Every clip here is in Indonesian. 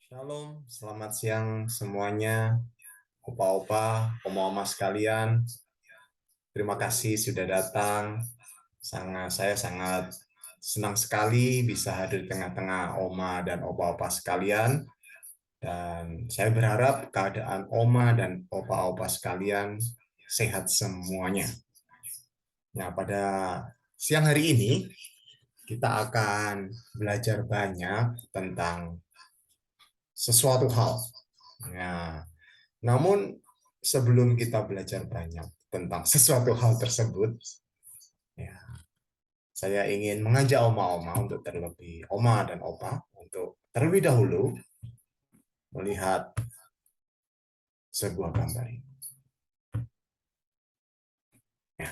Shalom, selamat siang semuanya, opa-opa, oma-oma sekalian. Terima kasih sudah datang. Saya sangat senang sekali bisa hadir di tengah-tengah oma dan opa-opa sekalian. Dan saya berharap keadaan oma dan opa-opa sekalian sehat semuanya. Nah, pada siang hari ini kita akan belajar banyak tentang sesuatu hal. Nah, namun sebelum kita belajar banyak tentang sesuatu hal tersebut, ya, saya ingin mengajak oma-oma untuk oma dan opa untuk terlebih dahulu melihat sebuah gambar ini. Ya,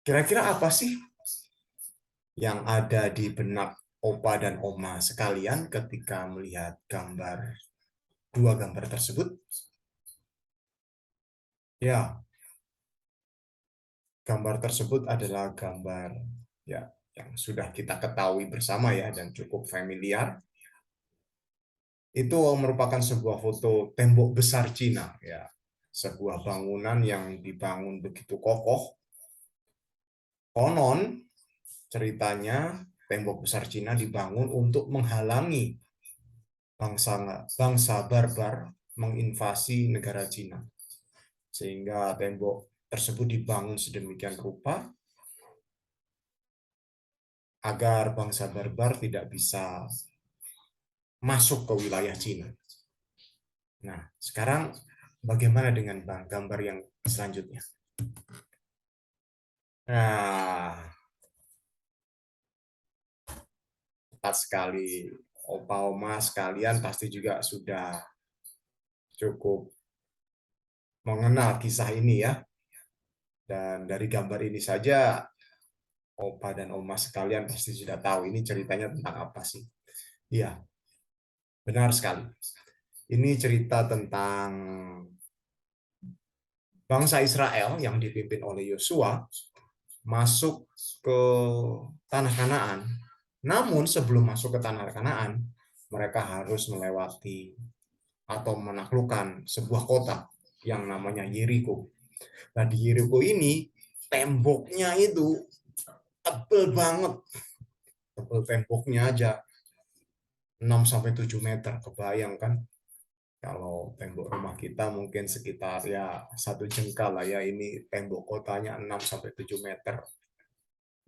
kira-kira apa sih yang ada di benak opa dan oma sekalian ketika melihat dua gambar tersebut? Ya, gambar tersebut adalah gambar ya yang sudah kita ketahui bersama ya dan cukup familiar. Itu merupakan sebuah foto tembok besar Cina, ya, sebuah bangunan yang dibangun begitu kokoh. Konon ceritanya tembok besar Cina dibangun untuk menghalangi bangsa bangsa barbar menginvasi negara Cina, sehingga tembok tersebut dibangun sedemikian rupa agar bangsa barbar tidak bisa masuk ke wilayah Cina. Nah, sekarang bagaimana dengan gambar yang selanjutnya? Nah, tepat sekali. Opa Oma sekalian pasti juga sudah cukup mengenal kisah ini ya. Dan dari gambar ini saja, Opa dan Oma sekalian pasti sudah tahu ini ceritanya tentang apa sih. Iya, benar sekali. Ini cerita tentang bangsa Israel yang dipimpin oleh Yosua masuk ke tanah Kanaan. Namun sebelum masuk ke tanah Kanaan, mereka harus melewati atau menaklukkan sebuah kota yang namanya Yeriko. Nah, di Yeriko ini temboknya itu tebel banget. Tebel temboknya aja 6 sampai 7 meter. Kebayang kan? Kalau tembok rumah kita mungkin sekitar ya 1 jengkal lah ya, ini tembok kotanya 6 sampai 7 meter.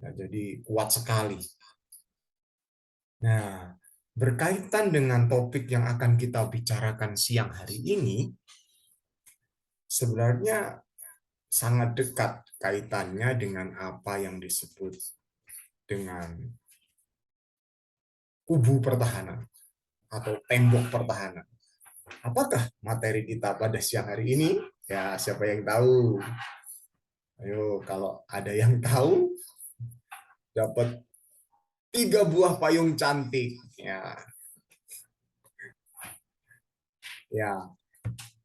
Nah, jadi kuat sekali. Nah, berkaitan dengan topik yang akan kita bicarakan siang hari ini, sebenarnya sangat dekat kaitannya dengan apa yang disebut dengan kubu pertahanan atau tembok pertahanan. Apakah materi kita pada siang hari ini? Ya, siapa yang tahu? Ayo, kalau ada yang tahu, dapat 3 buah payung cantik. Ya,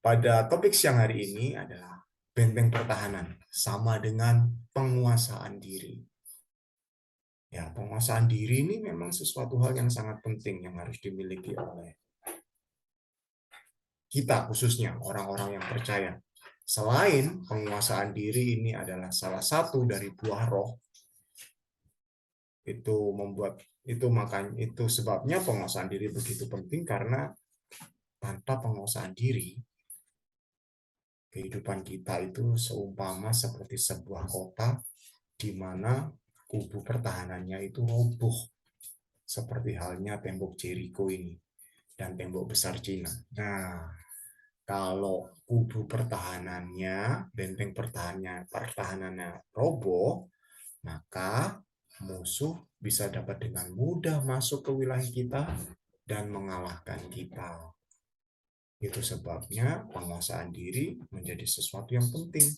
pada topik siang hari ini adalah benteng pertahanan sama dengan penguasaan diri. Ya, penguasaan diri ini memang sesuatu hal yang sangat penting yang harus dimiliki oleh kita, khususnya orang-orang yang percaya. Selain penguasaan diri ini adalah salah satu dari buah roh, itu membuat itu makanya itu sebabnya penguasaan diri begitu penting, karena tanpa penguasaan diri kehidupan kita itu seumpama seperti sebuah kota di mana kubu pertahanannya itu roboh, seperti halnya tembok Jericho ini dan tembok besar Cina. Nah, kalau kubu pertahanannya, benteng pertahanannya roboh, maka musuh bisa dapat dengan mudah masuk ke wilayah kita dan mengalahkan kita. Itu sebabnya penguasaan diri menjadi sesuatu yang penting.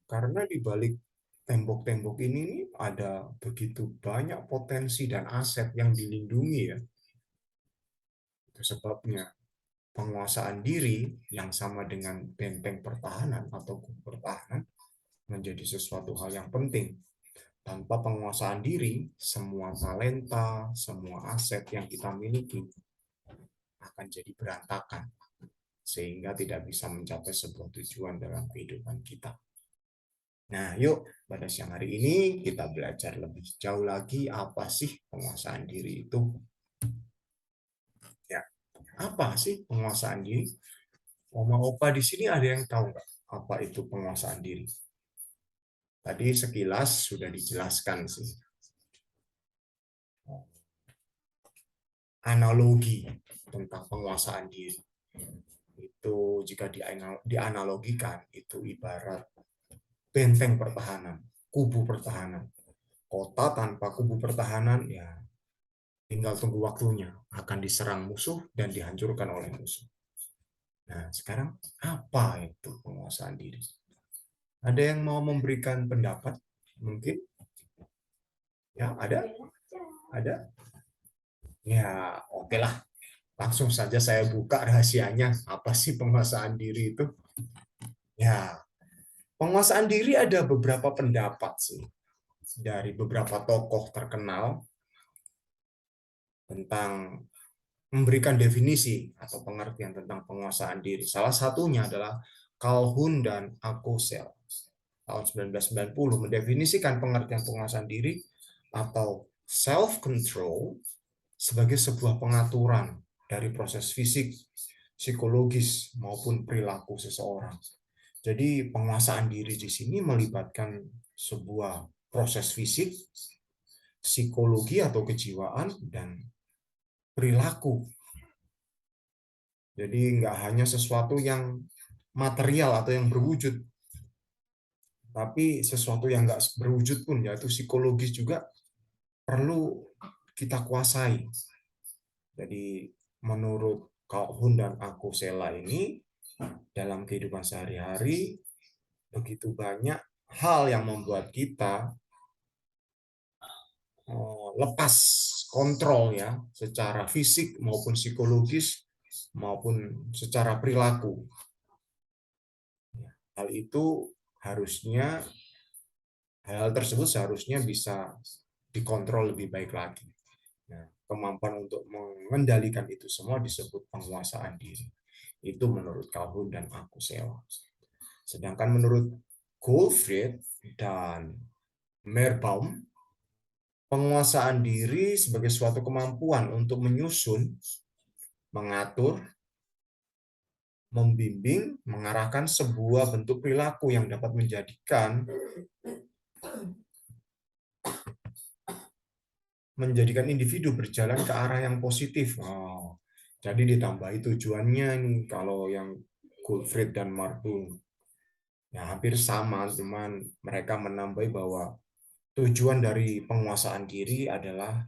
Karena di balik tembok-tembok ini ada begitu banyak potensi dan aset yang dilindungi ya. Itu sebabnya penguasaan diri yang sama dengan benteng pertahanan atau pertahanan menjadi sesuatu hal yang penting. Tanpa penguasaan diri, semua talenta, semua aset yang kita miliki akan jadi berantakan, sehingga tidak bisa mencapai sebuah tujuan dalam kehidupan kita. Nah, yuk pada siang hari ini kita belajar lebih jauh lagi apa sih penguasaan diri itu. Ya, apa sih penguasaan diri? Oma Opa di sini ada yang tahu nggak apa itu penguasaan diri? Tadi sekilas sudah dijelaskan sih. Analogi tentang penguasaan diri. Itu jika dianalogikan, itu ibarat benteng pertahanan, kubu pertahanan. Kota tanpa kubu pertahanan, ya tinggal tunggu waktunya. Akan diserang musuh dan dihancurkan oleh musuh. Nah, sekarang apa itu penguasaan diri? Ada yang mau memberikan pendapat? Mungkin? Ya, ada? Ada? Ya, oke lah. Langsung saja saya buka rahasianya. Apa sih penguasaan diri itu? Ya, penguasaan diri ada beberapa pendapat sih. Dari beberapa tokoh terkenal tentang memberikan definisi atau pengertian tentang penguasaan diri. Salah satunya adalah Calhoun dan Althusser tahun 1990 mendefinisikan pengertian penguasaan diri atau self-control sebagai sebuah pengaturan dari proses fisik, psikologis, maupun perilaku seseorang. Jadi penguasaan diri di sini melibatkan sebuah proses fisik, psikologi atau kejiwaan, dan perilaku. Jadi nggak hanya sesuatu yang material atau yang berwujud, tapi sesuatu yang nggak berwujud pun, yaitu psikologis juga perlu kita kuasai. Jadi menurut Calhoun dan Althusser ini, dalam kehidupan sehari-hari, begitu banyak hal yang membuat kita lepas kontrol ya, secara fisik maupun psikologis maupun secara perilaku. Hal itu harusnya hal tersebut seharusnya bisa dikontrol lebih baik lagi. Nah, kemampuan untuk mengendalikan itu semua disebut penguasaan diri. Itu menurut Calhoun dan Althusser. Sedangkan menurut Goldfried dan Meerbaum, penguasaan diri sebagai suatu kemampuan untuk menyusun, mengatur, membimbing, mengarahkan sebuah bentuk perilaku yang dapat menjadikan individu berjalan ke arah yang positif. Oh, jadi ditambahi tujuannya nih kalau yang Goldfried dan Meerbaum. Ya, hampir sama, cuman mereka menambahi bahwa tujuan dari penguasaan diri adalah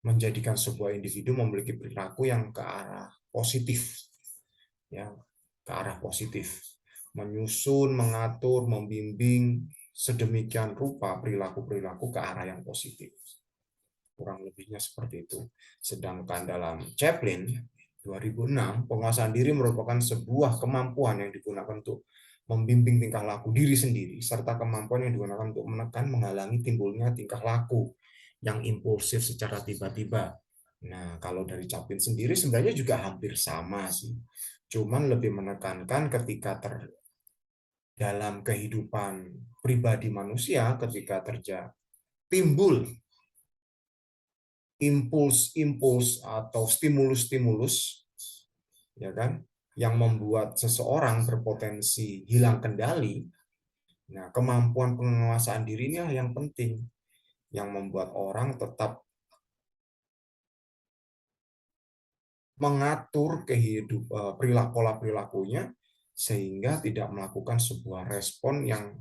menjadikan sebuah individu memiliki perilaku yang ke arah positif, ya, ke arah positif, menyusun, mengatur, membimbing sedemikian rupa perilaku-perilaku ke arah yang positif. Kurang lebihnya seperti itu. Sedangkan dalam Chaplin 2006, penguasaan diri merupakan sebuah kemampuan yang digunakan untuk membimbing tingkah laku diri sendiri, serta kemampuan yang digunakan untuk menekan, menghalangi timbulnya tingkah laku yang impulsif secara tiba-tiba. Nah, kalau dari Chaplin sendiri sebenarnya juga hampir sama sih. Cuman lebih menekankan ketika dalam kehidupan pribadi manusia, ketika timbul impuls-impuls atau stimulus-stimulus, ya kan, yang membuat seseorang berpotensi hilang kendali. Nah, kemampuan penguasaan diri ini yang penting, yang membuat orang tetap mengatur pola perilakunya sehingga tidak melakukan sebuah respon yang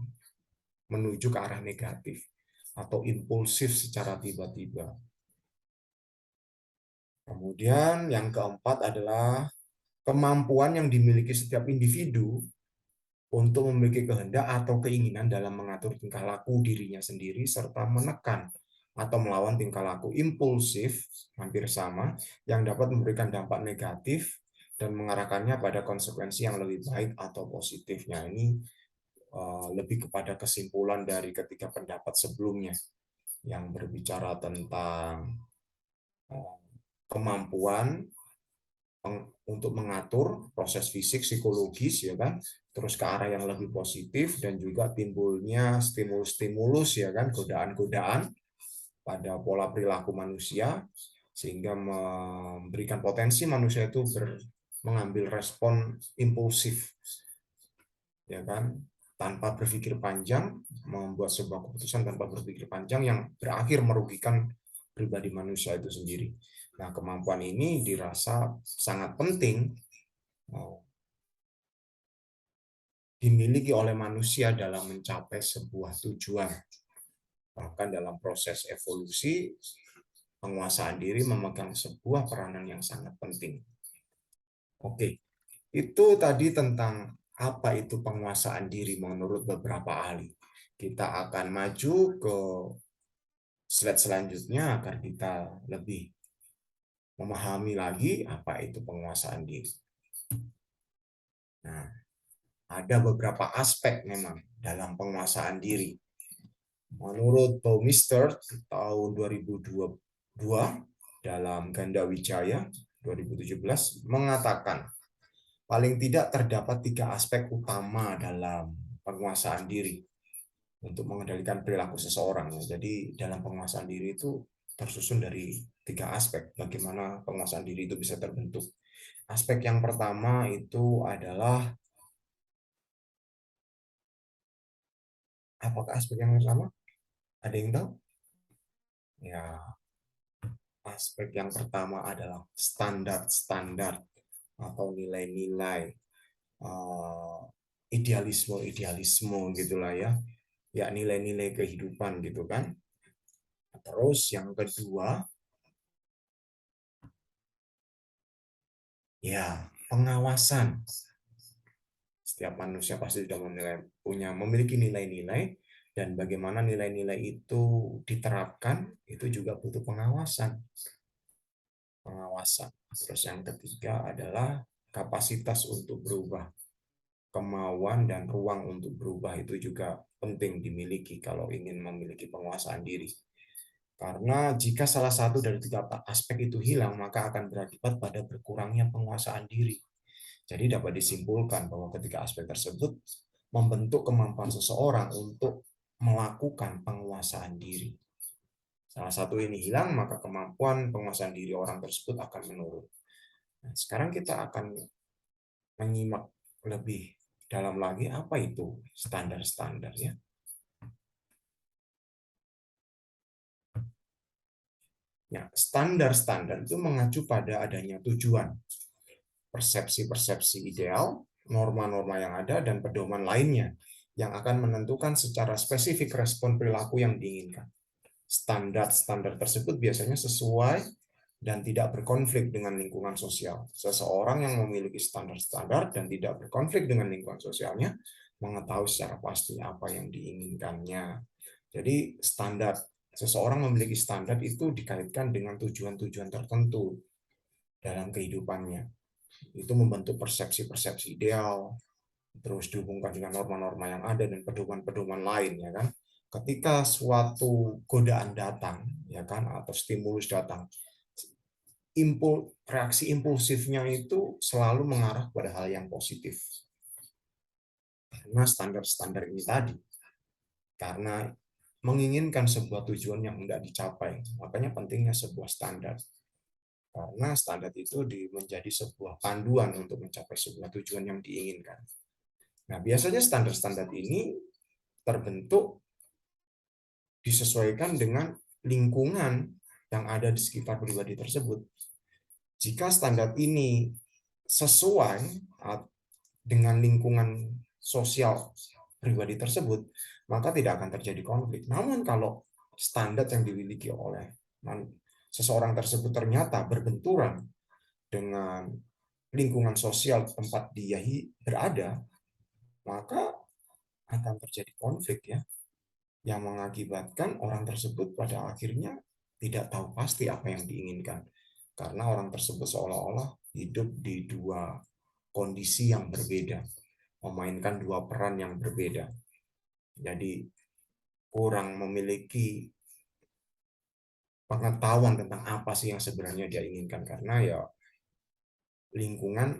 menuju ke arah negatif atau impulsif secara tiba-tiba. Kemudian yang keempat adalah kemampuan yang dimiliki setiap individu untuk memiliki kehendak atau keinginan dalam mengatur tingkah laku dirinya sendiri serta menekan atau melawan tingkah laku impulsif, hampir sama, yang dapat memberikan dampak negatif dan mengarahkannya pada konsekuensi yang lebih baik atau positifnya. Ini lebih kepada kesimpulan dari ketiga pendapat sebelumnya yang berbicara tentang kemampuan untuk mengatur proses fisik, psikologis, ya kan, terus ke arah yang lebih positif dan juga timbulnya stimulus-stimulus, ya kan, godaan-godaan pada pola perilaku manusia sehingga memberikan potensi manusia itu mengambil respon impulsif, ya kan, tanpa berpikir panjang, membuat sebuah keputusan tanpa berpikir panjang yang berakhir merugikan pribadi manusia itu sendiri. Nah, kemampuan ini dirasa sangat penting dimiliki oleh manusia dalam mencapai sebuah tujuan. Bahkan dalam proses evolusi, penguasaan diri memegang sebuah peranan yang sangat penting. Oke, itu tadi tentang apa itu penguasaan diri menurut beberapa ahli. Kita akan maju ke slide selanjutnya agar kita lebih memahami lagi apa itu penguasaan diri. Nah, ada beberapa aspek memang dalam penguasaan diri. Menurut Baumister tahun 2022 dalam Ganda Wijaya 2017 mengatakan paling tidak terdapat 3 aspek utama dalam penguasaan diri untuk mengendalikan perilaku seseorang. Jadi dalam penguasaan diri itu tersusun dari 3 aspek bagaimana penguasaan diri itu bisa terbentuk. Aspek yang pertama itu adalah, apakah aspek yang pertama? Ada yang tahu? Ya, aspek yang pertama adalah standar-standar atau nilai-nilai, idealisme-idealisme gitulah ya. Ya, nilai-nilai kehidupan gitu kan. Terus yang kedua, ya, pengawasan. Setiap manusia pasti sudah memiliki nilai-nilai, dan bagaimana nilai-nilai itu diterapkan itu juga butuh pengawasan. Terus yang ketiga adalah kapasitas untuk berubah. Kemauan dan ruang untuk berubah itu juga penting dimiliki kalau ingin memiliki penguasaan diri. Karena jika salah satu dari 3 aspek itu hilang, maka akan berakibat pada berkurangnya penguasaan diri. Jadi dapat disimpulkan bahwa ketiga aspek tersebut membentuk kemampuan seseorang untuk melakukan penguasaan diri. Salah satu ini hilang, maka kemampuan penguasaan diri orang tersebut akan menurun. Nah, sekarang kita akan menyimak lebih dalam lagi apa itu standar-standar ya. Ya, standar-standar itu mengacu pada adanya tujuan, persepsi-persepsi ideal, norma-norma yang ada, dan pedoman lainnya yang akan menentukan secara spesifik respon perilaku yang diinginkan. Standar-standar tersebut biasanya sesuai dan tidak berkonflik dengan lingkungan sosial. Seseorang yang memiliki standar-standar dan tidak berkonflik dengan lingkungan sosialnya mengetahui secara pasti apa yang diinginkannya. Jadi standar, seseorang memiliki standar itu dikaitkan dengan tujuan-tujuan tertentu dalam kehidupannya. Itu membentuk persepsi-persepsi ideal, terus dihubungkan dengan norma-norma yang ada dan pedoman-pedoman lain, ya kan. Ketika suatu godaan datang, ya kan, atau stimulus datang, reaksi impulsifnya itu selalu mengarah pada hal yang positif. Karena standar-standar ini tadi, karena menginginkan sebuah tujuan yang tidak dicapai, makanya pentingnya sebuah standar. Karena standar itu menjadi sebuah panduan untuk mencapai sebuah tujuan yang diinginkan. Nah, biasanya standar-standar ini terbentuk disesuaikan dengan lingkungan yang ada di sekitar pribadi tersebut. Jika standar ini sesuai dengan lingkungan sosial pribadi tersebut, maka tidak akan terjadi konflik. Namun kalau standar yang dimiliki oleh seseorang tersebut ternyata berbenturan dengan lingkungan sosial tempat dia berada, maka akan terjadi konflik ya, yang mengakibatkan orang tersebut pada akhirnya tidak tahu pasti apa yang diinginkan. Karena orang tersebut seolah-olah hidup di 2 kondisi yang berbeda, memainkan 2 peran yang berbeda. Jadi kurang memiliki pengetahuan tentang apa sih yang sebenarnya dia inginkan, karena ya lingkungan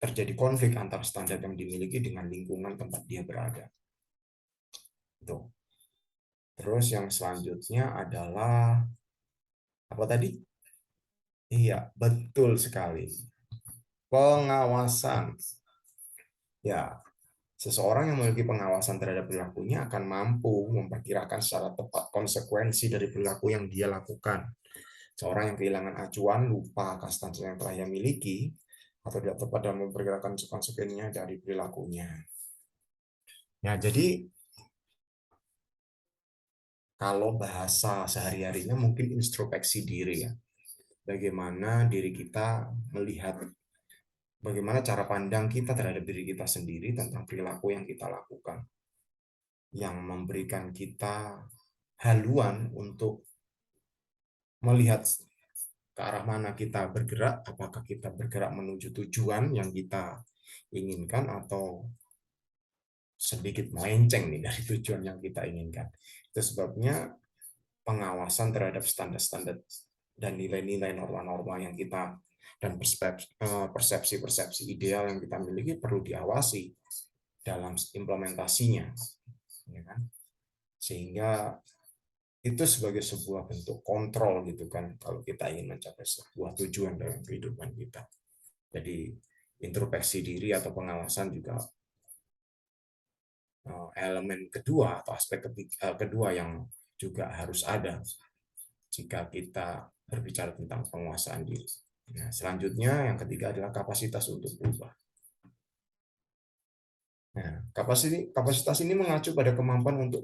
terjadi konflik antara standar yang dimiliki dengan lingkungan tempat dia berada. Tuh. Terus yang selanjutnya adalah apa tadi? Iya, betul sekali. Pengawasan. Ya, seseorang yang memiliki pengawasan terhadap perilakunya akan mampu memperkirakan secara tepat konsekuensi dari perilaku yang dia lakukan. Seorang yang kehilangan acuan, lupa akan standar yang telah ia miliki, atau tidak tepat dalam memperkirakan konsekuensinya dari perilakunya. Ya, jadi kalau bahasa sehari-harinya mungkin introspeksi diri ya. Bagaimana diri kita melihat, bagaimana cara pandang kita terhadap diri kita sendiri tentang perilaku yang kita lakukan, yang memberikan kita haluan untuk melihat ke arah mana kita bergerak, apakah kita bergerak menuju tujuan yang kita inginkan atau sedikit melenceng nih dari tujuan yang kita inginkan. Itu sebabnya pengawasan terhadap standar-standar dan nilai-nilai norma-norma yang kita dan persepsi-persepsi ideal yang kita miliki perlu diawasi dalam implementasinya, ya kan? Sehingga itu sebagai sebuah bentuk kontrol gitu kan kalau kita ingin mencapai sebuah tujuan dalam kehidupan kita. Jadi introspeksi diri atau pengawasan juga elemen kedua atau aspek kedua yang juga harus ada jika kita berbicara tentang penguasaan diri. Nah, selanjutnya yang ketiga adalah kapasitas untuk berubah. Nah, kapasitas ini mengacu pada kemampuan untuk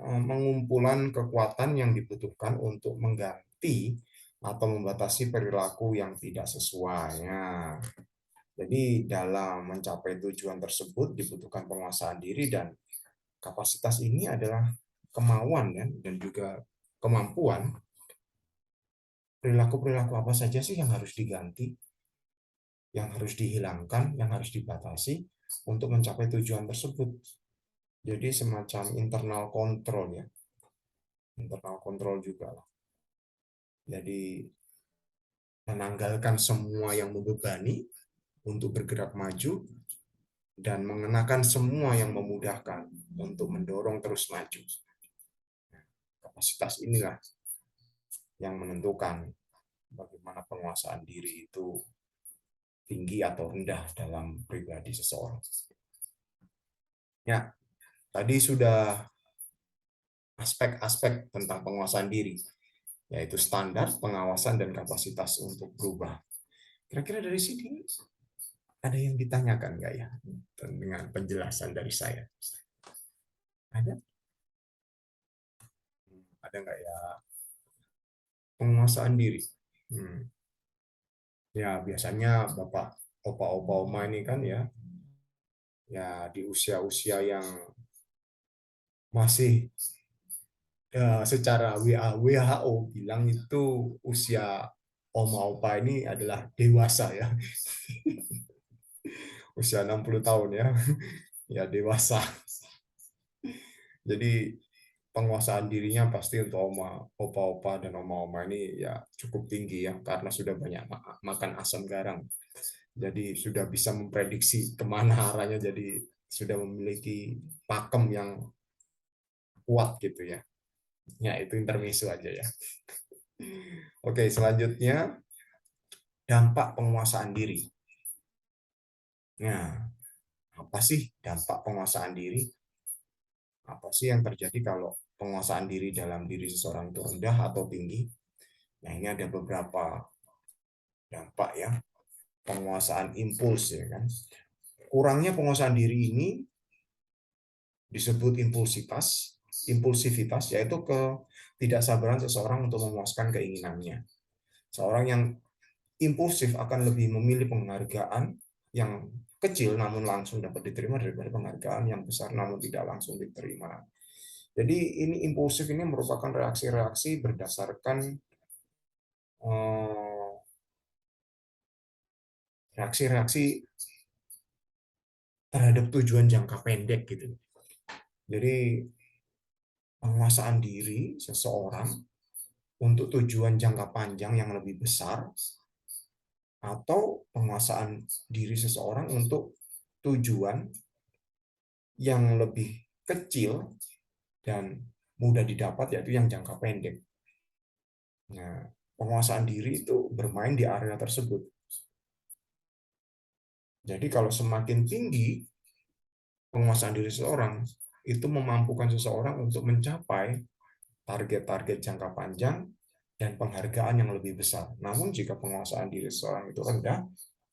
mengumpulan kekuatan yang dibutuhkan untuk mengganti atau membatasi perilaku yang tidak sesuai. Nah, jadi dalam mencapai tujuan tersebut dibutuhkan penguasaan diri dan kapasitas ini adalah kemauan kan, dan juga kemampuan perilaku-perilaku apa saja sih yang harus diganti, yang harus dihilangkan, yang harus dibatasi untuk mencapai tujuan tersebut. Jadi semacam internal kontrol ya, internal kontrol juga lah. Jadi menanggalkan semua yang membebani untuk bergerak maju dan mengenakan semua yang memudahkan untuk mendorong terus maju. Kapasitas inilah yang menentukan bagaimana penguasaan diri itu tinggi atau rendah dalam pribadi seseorang. Ya, tadi sudah aspek-aspek tentang penguasaan diri, yaitu standar, pengawasan, dan kapasitas untuk berubah. Kira-kira dari sini ada yang ditanyakan nggak ya dengan penjelasan dari saya? Ada? Ada nggak ya? Penguasaan diri. Hmm. Ya, biasanya Bapak, opa-opa oma ini kan ya di usia-usia yang masih secara WHO bilang itu usia oma opa ini adalah dewasa ya. Usia 60 tahun ya. Ya dewasa. Jadi penguasaan dirinya pasti untuk opa-opa dan oma-oma ini ya cukup tinggi ya karena sudah banyak makan asam garam. Jadi sudah bisa memprediksi kemana arahnya, jadi sudah memiliki pakem yang kuat gitu ya. Ya itu intermezzo aja ya. Oke, selanjutnya dampak penguasaan diri. Nah, apa sih dampak penguasaan diri? Apa sih yang terjadi kalau penguasaan diri dalam diri seseorang itu rendah atau tinggi? Nah, ini ada beberapa dampak ya. Penguasaan impuls ya kan. Kurangnya penguasaan diri ini disebut impulsivitas yaitu ketidaksabaran seseorang untuk memuaskan keinginannya. Seorang yang impulsif akan lebih memilih penghargaan yang kecil namun langsung dapat diterima daripada penghargaan yang besar namun tidak langsung diterima. Jadi ini impulsif ini merupakan reaksi-reaksi berdasarkan reaksi-reaksi terhadap tujuan jangka pendek gitu. Jadi penguasaan diri seseorang untuk tujuan jangka panjang yang lebih besar atau penguasaan diri seseorang untuk tujuan yang lebih kecil dan mudah didapat, yaitu yang jangka pendek. Nah, penguasaan diri itu bermain di area tersebut. Jadi kalau semakin tinggi penguasaan diri seseorang, itu memampukan seseorang untuk mencapai target-target jangka panjang dan penghargaan yang lebih besar. Namun jika penguasaan diri seseorang itu rendah,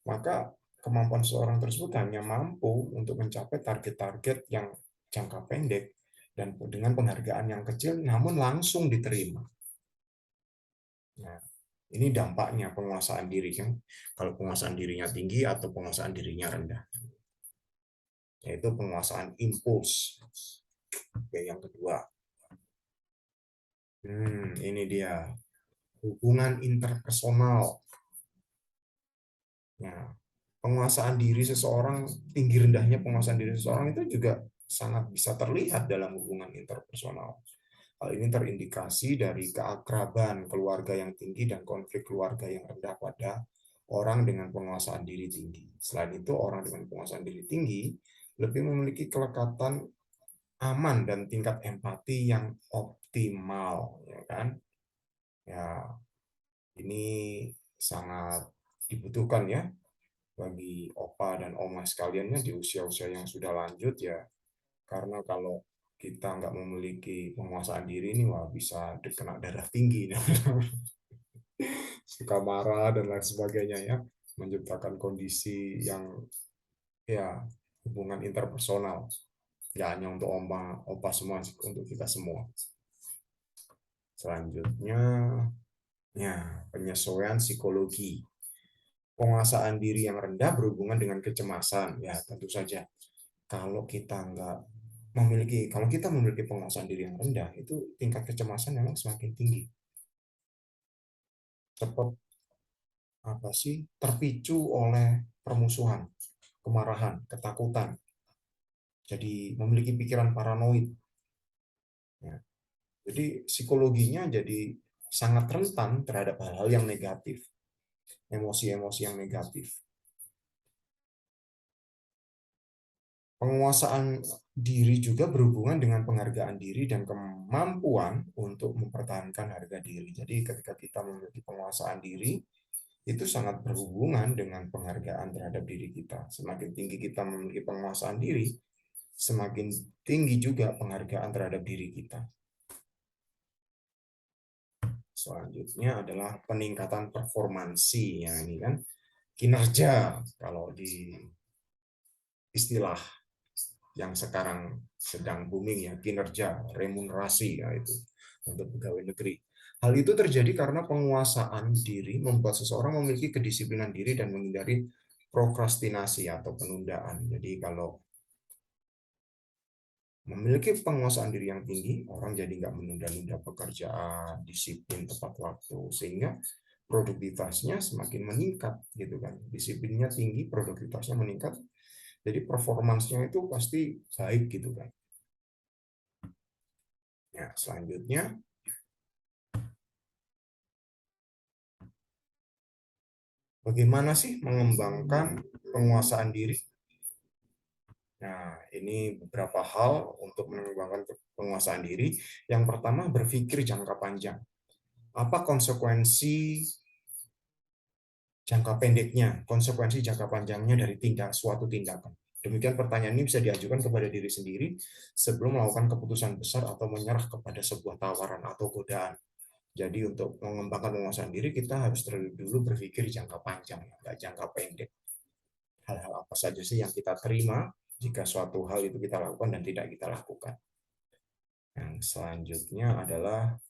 maka kemampuan seseorang tersebut hanya mampu untuk mencapai target-target yang jangka pendek dan dengan penghargaan yang kecil, namun langsung diterima. Nah, ini dampaknya penguasaan diri kan. Kalau penguasaan dirinya tinggi atau penguasaan dirinya rendah, yaitu penguasaan impuls. Oke, yang kedua, ini dia hubungan interpersonal. Nah, penguasaan diri seseorang, tinggi rendahnya penguasaan diri seseorang itu juga sangat bisa terlihat dalam hubungan interpersonal. Hal ini terindikasi dari keakraban keluarga yang tinggi dan konflik keluarga yang rendah pada orang dengan penguasaan diri tinggi. Selain itu, orang dengan penguasaan diri tinggi lebih memiliki kelekatan aman dan tingkat empati yang optimal, ya kan? Ya, ini sangat dibutuhkan ya bagi opa dan oma sekaliannya di usia-usia yang sudah lanjut ya. Karena kalau kita nggak memiliki penguasaan diri ini, wah bisa kena darah tinggi, suka marah dan lain sebagainya ya, menciptakan kondisi yang ya hubungan interpersonal, ya hanya untuk oma, opa semua, untuk kita semua. Selanjutnya, ya penyesuaian psikologi. Penguasaan diri yang rendah berhubungan dengan kecemasan, ya tentu saja. Kalau kita memiliki penguasaan diri yang rendah, itu tingkat kecemasan memang semakin tinggi. Cepat terpicu oleh permusuhan, kemarahan, ketakutan. Jadi memiliki pikiran paranoid. Ya. Jadi psikologinya jadi sangat rentan terhadap hal-hal yang negatif, emosi-emosi yang negatif. Penguasaan diri juga berhubungan dengan penghargaan diri dan kemampuan untuk mempertahankan harga diri. Jadi ketika kita memiliki penguasaan diri, itu sangat berhubungan dengan penghargaan terhadap diri kita. Semakin tinggi kita memiliki penguasaan diri, semakin tinggi juga penghargaan terhadap diri kita. Selanjutnya adalah peningkatan performansi. Ya, ini kan kinerja kalau di istilah yang sekarang sedang booming ya, kinerja, remunerasi ya itu untuk pegawai negeri. Hal itu terjadi karena penguasaan diri membuat seseorang memiliki kedisiplinan diri dan menghindari prokrastinasi atau penundaan. Jadi kalau memiliki penguasaan diri yang tinggi, orang jadi nggak menunda-nunda pekerjaan, disiplin tepat waktu, sehingga produktivitasnya semakin meningkat gitu kan. Disiplinnya tinggi, produktivitasnya meningkat, jadi performansnya itu pasti baik gitu kan. Ya, selanjutnya bagaimana sih mengembangkan penguasaan diri? Nah, ini beberapa hal untuk mengembangkan penguasaan diri. Yang pertama, berpikir jangka panjang. Apa konsekuensi jangka pendeknya, konsekuensi jangka panjangnya dari suatu tindakan? Demikian pertanyaan ini bisa diajukan kepada diri sendiri sebelum melakukan keputusan besar atau menyerah kepada sebuah tawaran atau godaan. Jadi untuk mengembangkan penguasaan diri, kita harus terlebih dulu berpikir jangka panjang, nggak jangka pendek. Hal-hal apa saja sih yang kita terima jika suatu hal itu kita lakukan dan tidak kita lakukan. Yang selanjutnya adalah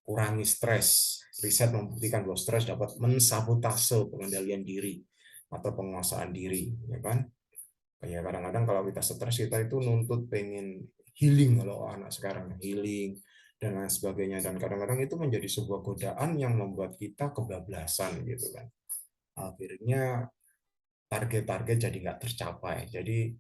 kurangi stres. Riset membuktikan bahwa stres dapat mensabotase pengendalian diri atau penguasaan diri, ya kan? Kayak kadang-kadang kalau kita stres, kita itu nuntut pengen healing, kalau anak sekarang healing dan lain sebagainya, dan kadang-kadang itu menjadi sebuah godaan yang membuat kita kebablasan gitu kan. Akhirnya target-target jadi nggak tercapai. Jadi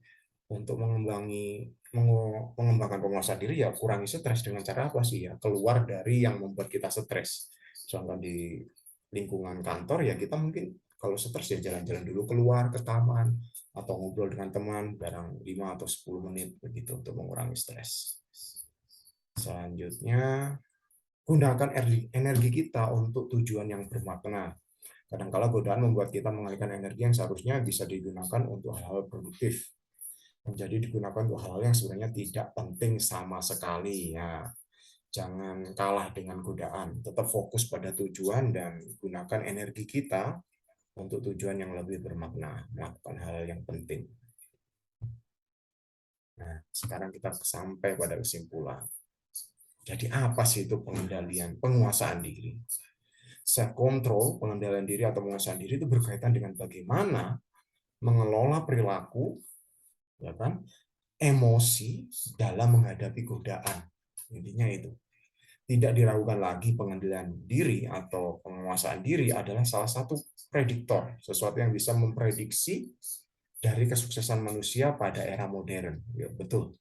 untuk mengembangkan penguasaan diri, ya kurangi stres dengan cara apa sih ya? Keluar dari yang membuat kita stres. Contoh di lingkungan kantor, ya kita mungkin Kalau stres ya jalan-jalan dulu keluar ke taman atau ngobrol dengan teman barang 5 atau 10 menit begitu untuk mengurangi stres. Selanjutnya, gunakan energi kita untuk tujuan yang bermakna. Kadang-kala godaan membuat kita mengalihkan energi yang seharusnya bisa digunakan untuk hal-hal produktif, menjadi digunakan untuk hal-hal yang sebenarnya tidak penting sama sekali. Ya, jangan kalah dengan godaan, tetap fokus pada tujuan dan gunakan energi kita untuk tujuan yang lebih bermakna, melakukan hal yang penting. Nah, sekarang kita sampai pada kesimpulan. Jadi apa sih itu pengendalian, penguasaan diri? Self control, pengendalian diri atau penguasaan diri itu berkaitan dengan bagaimana mengelola perilaku, ya kan, emosi dalam menghadapi godaan. Intinya itu. Tidak diragukan lagi pengendalian diri atau penguasaan diri adalah salah satu prediktor, sesuatu yang bisa memprediksi dari kesuksesan manusia pada era modern. Ya, betul.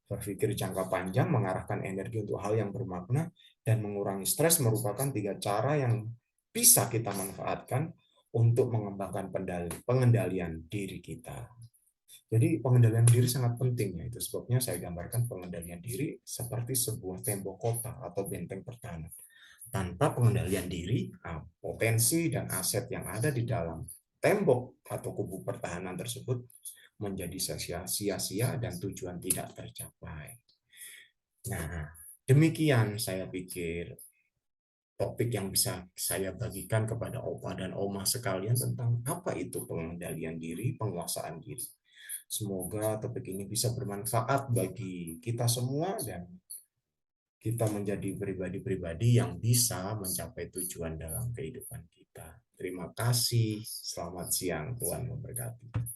Berpikir jangka panjang, mengarahkan energi untuk hal yang bermakna, dan mengurangi stres merupakan 3 cara yang bisa kita manfaatkan untuk mengembangkan pengendalian diri kita. Jadi pengendalian diri sangat penting, ya. Itu sebabnya saya gambarkan pengendalian diri seperti sebuah tembok kota atau benteng pertahanan. Tanpa pengendalian diri, potensi dan aset yang ada di dalam tembok atau kubu pertahanan tersebut menjadi sia-sia dan tujuan tidak tercapai. Nah, demikian saya pikir topik yang bisa saya bagikan kepada Opa dan Oma sekalian tentang apa itu pengendalian diri, penguasaan diri. Semoga topik ini bisa bermanfaat bagi kita semua dan kita menjadi pribadi-pribadi yang bisa mencapai tujuan dalam kehidupan kita. Terima kasih. Selamat siang. Tuhan memberkati.